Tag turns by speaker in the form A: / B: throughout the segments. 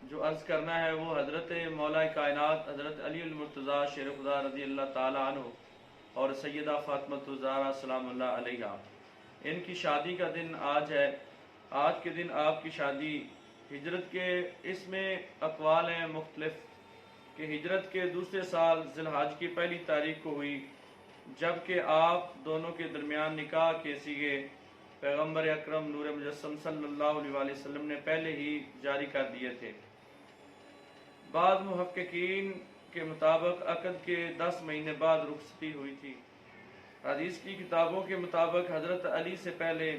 A: جو عرض کرنا ہے وہ حضرت مولا کائنات حضرت علی المرتضیٰ شیر خدا رضی اللہ تعالیٰ عنہ اور سیدہ فاطمۃ الزہرا سلام اللہ علیہا، ان کی شادی کا دن آج ہے۔ آج کے دن آپ کی شادی ہجرت کے اس میں اقوال ہیں مختلف کہ ہجرت کے دوسرے سال ذی الحج کی پہلی تاریخ کو ہوئی، جبکہ آپ دونوں کے درمیان نکاح کے سیغے پیغمبر اکرم نور مجسم صلی اللہ علیہ وآلہ وسلم نے پہلے ہی جاری کر دیے تھے۔ بعض محققین کے مطابق عقد کے 10 مہینے بعد رخصتی ہوئی تھی۔ حدیث کی کتابوں کے مطابق حضرت علی سے پہلے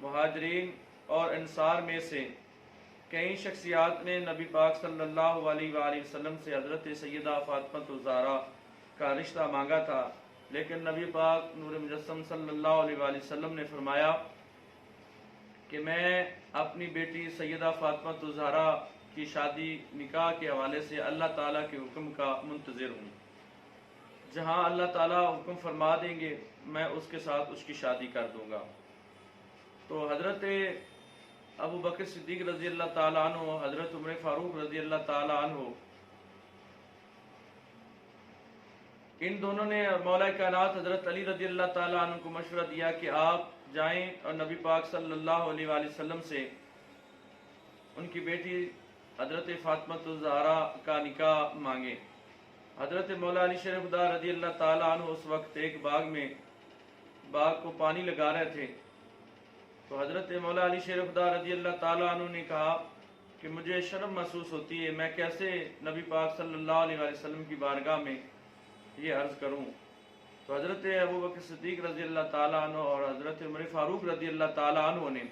A: مہاجرین اور انصار میں سے کئی شخصیات نے نبی پاک صلی اللہ علیہ وآلہ وسلم سے حضرت سیدہ فاطمۃ الزہرا کا رشتہ مانگا تھا، لیکن نبی پاک نور مجسم صلی اللہ علیہ وآلہ وسلم نے فرمایا کہ میں اپنی بیٹی سیدہ فاطمۃ الزہرا کی شادی نکاح کے حوالے سے اللہ تعالیٰ کے حکم کا منتظر ہوں۔ جہاں اللہ تعالیٰ حکم فرما دیں گے میں اس کے ساتھ اس کی شادی کر دوں گا۔ تو حضرت ابو بکر صدیق رضی اللہ تعالیٰ عنہ، حضرت عمر فاروق رضی اللہ تعالیٰ عنہ، ان دونوں نے مولا کائنات حضرت علی رضی اللہ تعالیٰ عنہ کو مشورہ دیا کہ آپ جائیں اور نبی پاک صلی اللہ علیہ وآلہ وسلم سے ان کی بیٹی حضرت فاطمۃ الزہرا کا نکاح مانگیں۔ حضرت مولا علی شیر خدا رضی اللہ تعالیٰ عنہ اس وقت ایک باغ کو پانی لگا رہے تھے، تو حضرت مولا علی شیر خدا رضی اللہ تعالیٰ عنہ نے کہا کہ مجھے شرم محسوس ہوتی ہے، میں کیسے نبی پاک صلی اللہ علیہ وآلہ وسلم کی بارگاہ میں یہ عرض کروں۔ تو حضرت ابو بکر صدیق رضی اللہ تعالیٰ عنہ اور حضرت عمر فاروق رضی اللہ تعالیٰ عنہ نے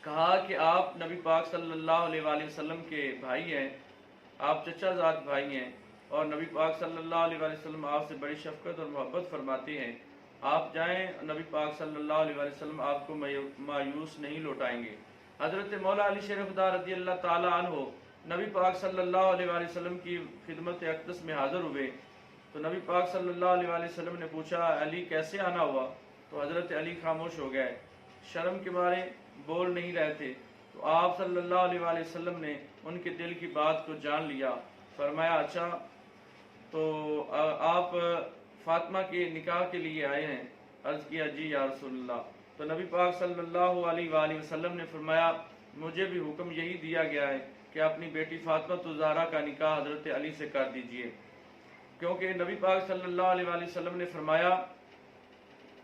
A: کہا کہ آپ نبی پاک صلی اللہ علیہ وآلہ وسلم کے بھائی ہیں، آپ چچا زاد بھائی ہیں، اور نبی پاک صلی اللہ علیہ وآلہ وسلم آپ سے بڑی شفقت اور محبت فرماتے ہیں، آپ جائیں، نبی پاک صلی اللہ علیہ وآلہ وسلم آپ کو مایوس نہیں لوٹائیں گے۔ حضرت مولا علی شیر خدا رضی اللہ تعالیٰ عنہ نبی پاک صلی اللہ علیہ وآلہ وسلم کی خدمت اقدس میں حاضر ہوئے، تو نبی پاک صلی اللہ علیہ وآلہ وسلم نے پوچھا علی کیسے آنا ہوا؟ تو حضرت علی خاموش ہو گئے، شرم کے مارے بول نہیں رہے تھے۔ تو آپ صلی اللہ علیہ وآلہ وسلم نے ان کے دل کی بات کو جان لیا، فرمایا اچھا تو آپ فاطمہ کے نکاح کے لیے آئے ہیں؟ عرض کیا جی یا رسول اللہ۔ تو نبی پاک صلی اللہ علیہ وآلہ وسلم نے فرمایا مجھے بھی حکم یہی دیا گیا ہے کہ اپنی بیٹی فاطمۃ الزہرا کا نکاح حضرت علی سے کر دیجئے، کیونکہ نبی پاک صلی اللہ علیہ وآلہ وسلم نے فرمایا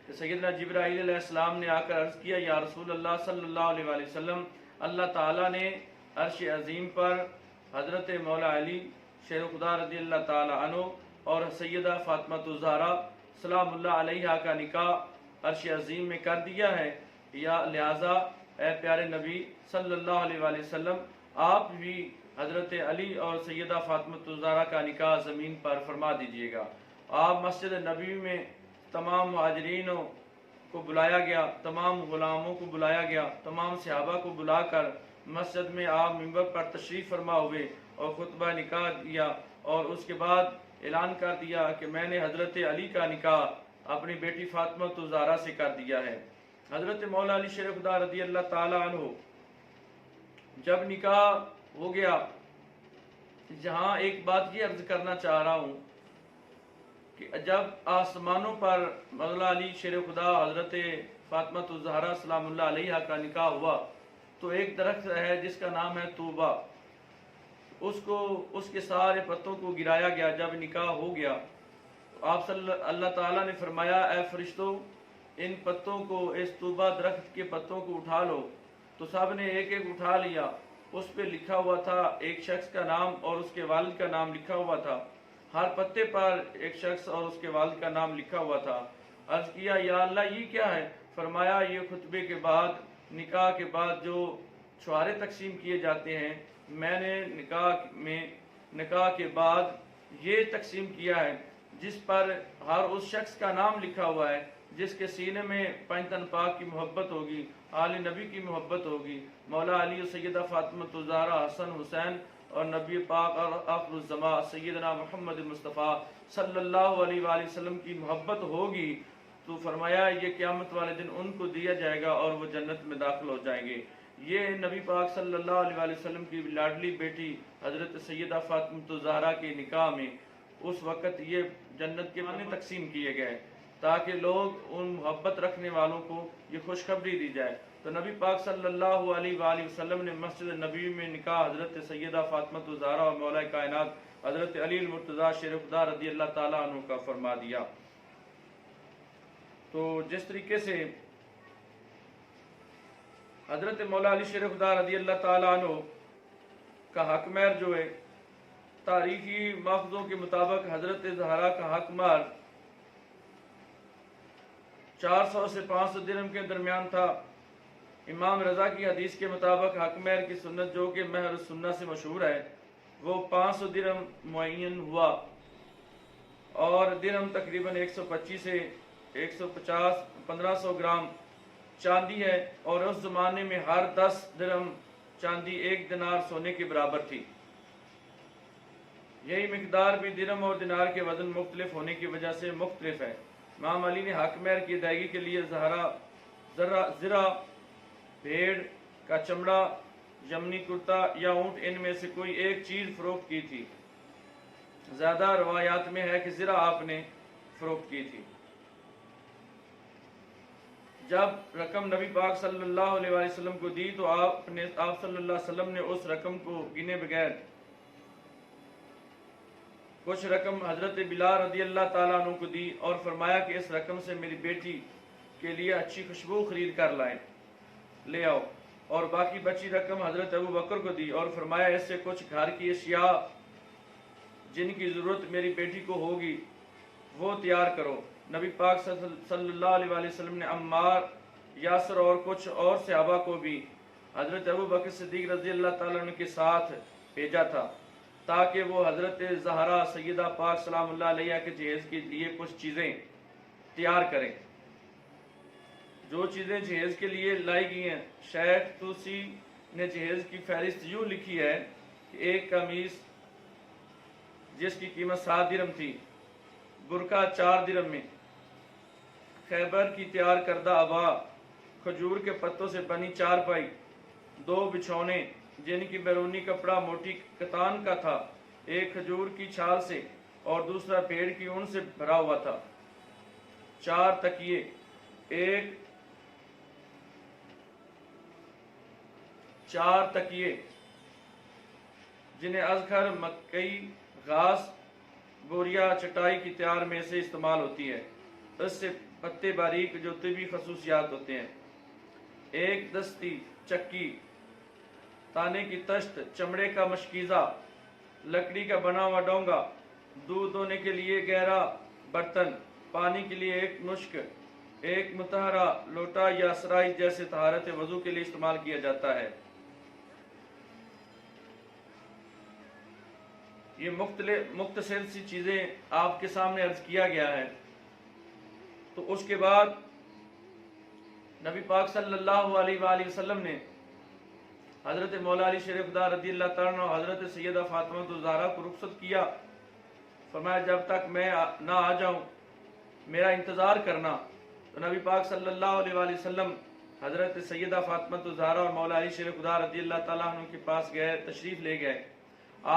A: کہ سیدنا جبرائیل علیہ السلام نے آ کر عرض کیا یا رسول اللہ صلی اللہ علیہ وآلہ وسلم، اللہ تعالیٰ نے عرش عظیم پر حضرت مولا علی شیر خدا رضی اللہ تعالیٰ عنہ اور سیدہ فاطمۃ الزہرا سلام اللہ علیہا کا نکاح عرش عظیم میں کر دیا ہے، یا لہٰذا اے پیارے نبی صلی اللہ علیہ وآلہ وسلم آپ بھی حضرت علی اور سیدہ فاطمۃ الزہرا کا نکاح زمین پر فرما دیجئے گا۔ آپ مسجد نبوی میں تمام مہاجرینوں کو بلایا گیا، تمام غلاموں کو بلایا گیا، تمام صحابہ کو بلا کر مسجد میں آپ منبر پر تشریف فرما ہوئے اور خطبہ نکاح دیا، اور اس کے بعد اعلان کر دیا کہ میں نے حضرت علی کا نکاح اپنی بیٹی فاطمۃ الزہرا سے کر دیا ہے۔ حضرت مولا علی شیر خدا رضی اللہ تعالیٰ عنہ جب نکاح ہو گیا، جہاں ایک بات یہ عرض کرنا چاہ رہا ہوں کہ جب آسمانوں پر مولا علی شیر خدا حضرت فاطمۃ الزہرا سلام اللہ علیہا کا نکاح ہوا، تو ایک درخت ہے جس کا نام ہے طوبہ، اس کے سارے پتوں کو گرایا گیا۔ جب نکاح ہو گیا تو آپ اللہ تعالیٰ نے فرمایا اے فرشتوں ان پتوں کو، اس طوبہ درخت کے پتوں کو اٹھا لو۔ تو سب نے ایک ایک اٹھا لیا، اس پہ لکھا ہوا تھا ایک شخص کا نام اور اس کے والد کا نام لکھا ہوا تھا، ہر پتے پر ایک شخص اور اس کے والد کا نام لکھا ہوا تھا۔ عرض کیا یا اللہ یہ کیا ہے؟ فرمایا یہ خطبے کے بعد، نکاح کے بعد جو چھوارے تقسیم کیے جاتے ہیں، میں نے نکاح کے بعد یہ تقسیم کیا ہے جس پر ہر اس شخص کا نام لکھا ہوا ہے جس کے سینے میں پنجتن پاک کی محبت ہوگی، آل نبی کی محبت ہوگی، مولا علی و سیدہ فاطمۃ الزہرا، حسن حسین اور نبی پاک اور آخر الزمان سیدنا محمد مصطفیٰ صلی اللہ علیہ وآلہ وسلم کی محبت ہوگی، تو فرمایا یہ قیامت والے دن ان کو دیا جائے گا اور وہ جنت میں داخل ہو جائیں گے۔ یہ نبی پاک صلی اللہ علیہ وسلم کی لاڈلی بیٹی حضرت سیدہ فاطمہ الزہرا کے نکاح میں اس وقت یہ جنت کے معنی تقسیم کیے گئے تاکہ لوگ ان محبت رکھنے والوں کو یہ خوشخبری دی جائے۔ تو نبی پاک صلی اللہ علیہ وآلہ وسلم نے مسجد نبی میں نکاح حضرت سیدہ فاطمہ الزہرا اور مولا کائنات حضرت علی المرتضیٰ شیر خدا رضی اللہ تعالیٰ عنہ کا فرما دیا۔ تو جس طریقے سے حضرت مولا علی شیر خدا رضی اللہ تعالیٰ عنہ کا حق مہر جو ہے تاریخی ماخذوں کے مطابق حضرت زہرا کا حق مہر 400 سے 500 درہم کے درمیان تھا۔ امام رضا کی حدیث کے مطابق حق مہر کی سنت جو کہ مہر السنہ سے مشہور ہے وہ 500 درہم معین ہوا، اور درہم تقریباً 125 سے 150 1500 گرام چاندی ہے، اور اس زمانے میں ہر 10 درہم چاندی 1 دینار سونے کے برابر تھی۔ یہی مقدار بھی درہم اور دینار کے وزن مختلف ہونے کی وجہ سے مختلف ہے۔ امام علی نے حق مہر کی ادائیگی کے لیے زرہ، بھیڑ کا چمڑا، یمنی کرتا یا اونٹ ان میں سے کوئی ایک چیز فروخت کی تھی۔ زیادہ روایات میں ہے کہ زرہ آپ نے فروخت کی تھی۔ جب رقم نبی پاک صلی اللہ علیہ وسلم کو دی تو آپ صلی اللہ علیہ وسلم نے اس رقم کو گنے بغیر کچھ رقم حضرت بلال رضی اللہ تعالیٰ عنہ کو دی اور فرمایا کہ اس رقم سے میری بیٹی کے لیے اچھی خوشبو خرید کر لے آؤ، اور باقی بچی رقم حضرت ابو بکر کو دی اور فرمایا اس سے کچھ گھر کی اشیاء جن کی ضرورت میری بیٹی کو ہوگی وہ تیار کرو۔ نبی پاک صلی اللہ علیہ وسلم نے عمار، یاسر اور کچھ اور صحابہ کو بھی حضرت ابو بکر صدیق رضی اللہ تعالیٰ عنہ کے ساتھ بھیجا تھا تاکہ وہ حضرت زہرا سیدہ پاک سلام اللہ علیہ کے جہیز کے لیے کچھ چیزیں تیار کریں۔ جو چیزیں جہیز کے لیے لائی گئی ہیں، شیخ توسی نے جہیز کی فہرست یوں لکھی ہے کہ ایک قمیص جس کی قیمت 7 درہم تھی، برقع 4 درہم میں، خیبر کی تیار کردہ عبا، کھجور کے پتوں سے بنی چارپائی، 2 بچھونے جن کی بیرونی کپڑا موٹی کتان کا تھا، ایک کھجور کی چھال سے اور دوسرا بھیڑ کی اون سے بھرا ہوا تھا، 4 تکیے، 4 تکیے جنہیں ازخر، مکئی، گھاس، بوریا چٹائی کی تیار میں سے استعمال ہوتی ہے، اس سے پتے باریک جو طبی خصوصیات ہوتے ہیں، 1 دستی چکی، تانے کی تشت، چمڑے کا مشکیزہ، لکڑی کا بنا ہوا ڈونگا، دودھ دھونے کے لیے گہرا برتن، پانی کے لیے 1 مشک، 1 متحرہ لوٹا یا سرائی جیسے طہارت وضو کے لیے استعمال کیا جاتا ہے۔ یہ مختصر سی چیزیں آپ کے سامنے عرض کیا گیا ہے۔ تو اس کے بعد نبی پاک صلی اللہ علیہ وآلہ وسلم نے حضرت مولا علی شیر خدا رضی اللہ تعالیٰ عنہ حضرت سیدہ فاطمہ الزہرا کو رخصت کیا، فرمایا جب تک میں نہ آ جاؤں میرا انتظار کرنا۔ تو نبی پاک صلی اللہ علیہ وآلہ وسلم حضرت سیدہ فاطمہ الزہرا اور مولا علی شیر خدا رضی اللہ تعالیٰ عنہ کے پاس گئے، تشریف لے گئے۔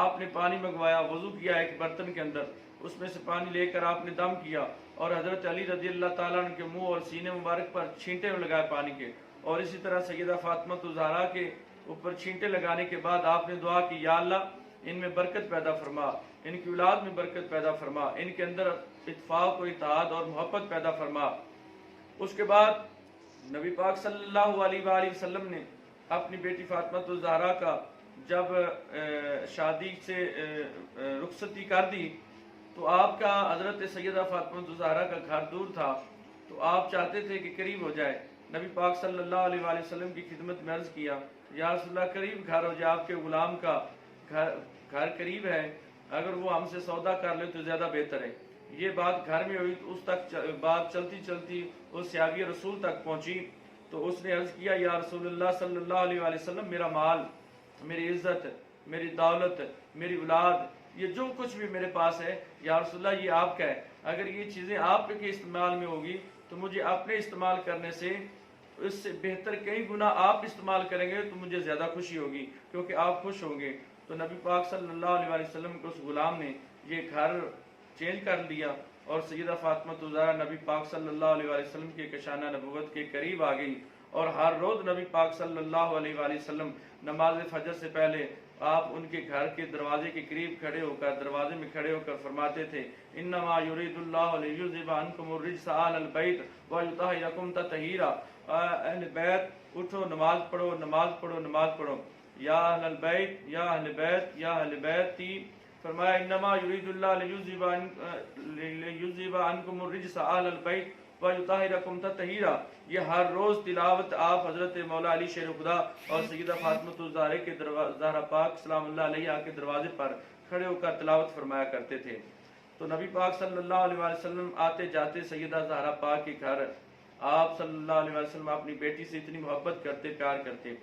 A: آپ نے پانی منگوایا، وضو کیا ایک برتن کے اندر، اس میں سے پانی لے کر آپ نے دم کیا اور حضرت علی رضی اللہ تعالیٰ عنہ کے منہ اور سینے مبارک پر چھینٹے لگائے پانی کے، اور اسی طرح سیدہ فاطمہ الزہرا کے اوپر چھینٹے لگانے کے بعد آپ نے دعا کی، یا اللہ ان میں برکت پیدا فرما، ان کی اولاد میں برکت پیدا فرما، ان کے اندر اتفاق و اتحاد اور محبت پیدا فرما۔ اس کے بعد نبی پاک صلی اللہ علیہ وآلہ وسلم نے اپنی بیٹی فاطمہ الزہرا کا جب شادی سے رخصتی کر دی تو آپ کا حضرت سیدہ فاطمہ الزہرا کا گھر دور تھا، تو آپ چاہتے تھے کہ قریب ہو جائے۔ نبی پاک صلی اللہ علیہ وآلہ وسلم کی خدمت میں عرض کیا، یا رسول اللہ قریب گھر ہو جائے، آپ کے غلام کا گھر قریب ہے، اگر وہ ہم سے سودا کر لے تو زیادہ بہتر ہے۔ یہ بات گھر میں ہوئی تو اس تک بات چلتی چلتی اس صحابی رسول تک پہنچی، تو اس نے عرض کیا، یا رسول اللہ صلی اللہ علیہ وآلہ وسلم میرا مال، میری عزت، میری دولت، میری اولاد، یہ جو کچھ بھی میرے پاس ہے یا رسول اللہ یہ آپ کا ہے، اگر یہ چیزیں آپ کے استعمال میں ہوگی تو مجھے اپنے استعمال کرنے سے اس سے بہتر کئی گنا آپ استعمال کریں گے تو مجھے زیادہ خوشی ہوگی، کیونکہ آپ خوش ہوں گے۔ تو نبی پاک صلی اللہ علیہ وسلم کو اس غلام نے یہ گھر چینج کر دیا، اور سیدہ فاطمہ الزہرا نبی پاک صلی اللہ علیہ وسلم کے کشانہ نبوت کے قریب آ گئی، اور ہر روز نبی پاک صلی اللہ علیہ وسلم نماز فجر سے پہلے آپ ان کے گھر کے دروازے کے قریب کھڑے ہو کر، دروازے میں کھڑے ہو کر فرماتے تھے، انما یرید اللہ لیذھب عنکم الرجس اہل البیت ویطہرکم تطہیرا۔ اہل بیت اٹھو، نماز پڑھو، نماز پڑھو، نماز پڑھو، یا اہل البیت، یا اہل بیت، یا اہل بیتی۔ فرمایا انما یرید اللہ لیذھب عنکم الرجس اہل البیت ویطہرکم تطہیرا۔ یہ ہر روز تلاوت آپ حضرت مولا علی شیر خدا اور سیدہ فاطمہ الزہرا کے زہرا پاک سلام اللہ علیہا کے دروازے پر کھڑے ہو کر تلاوت فرمایا کرتے تھے۔ تو نبی پاک صلی اللہ علیہ وسلم آتے جاتے سیدہ زہرا پاک کے گھر آپ صلی اللہ علیہ وسلم اپنی بیٹی سے اتنی محبت کرتے، پیار کرتے۔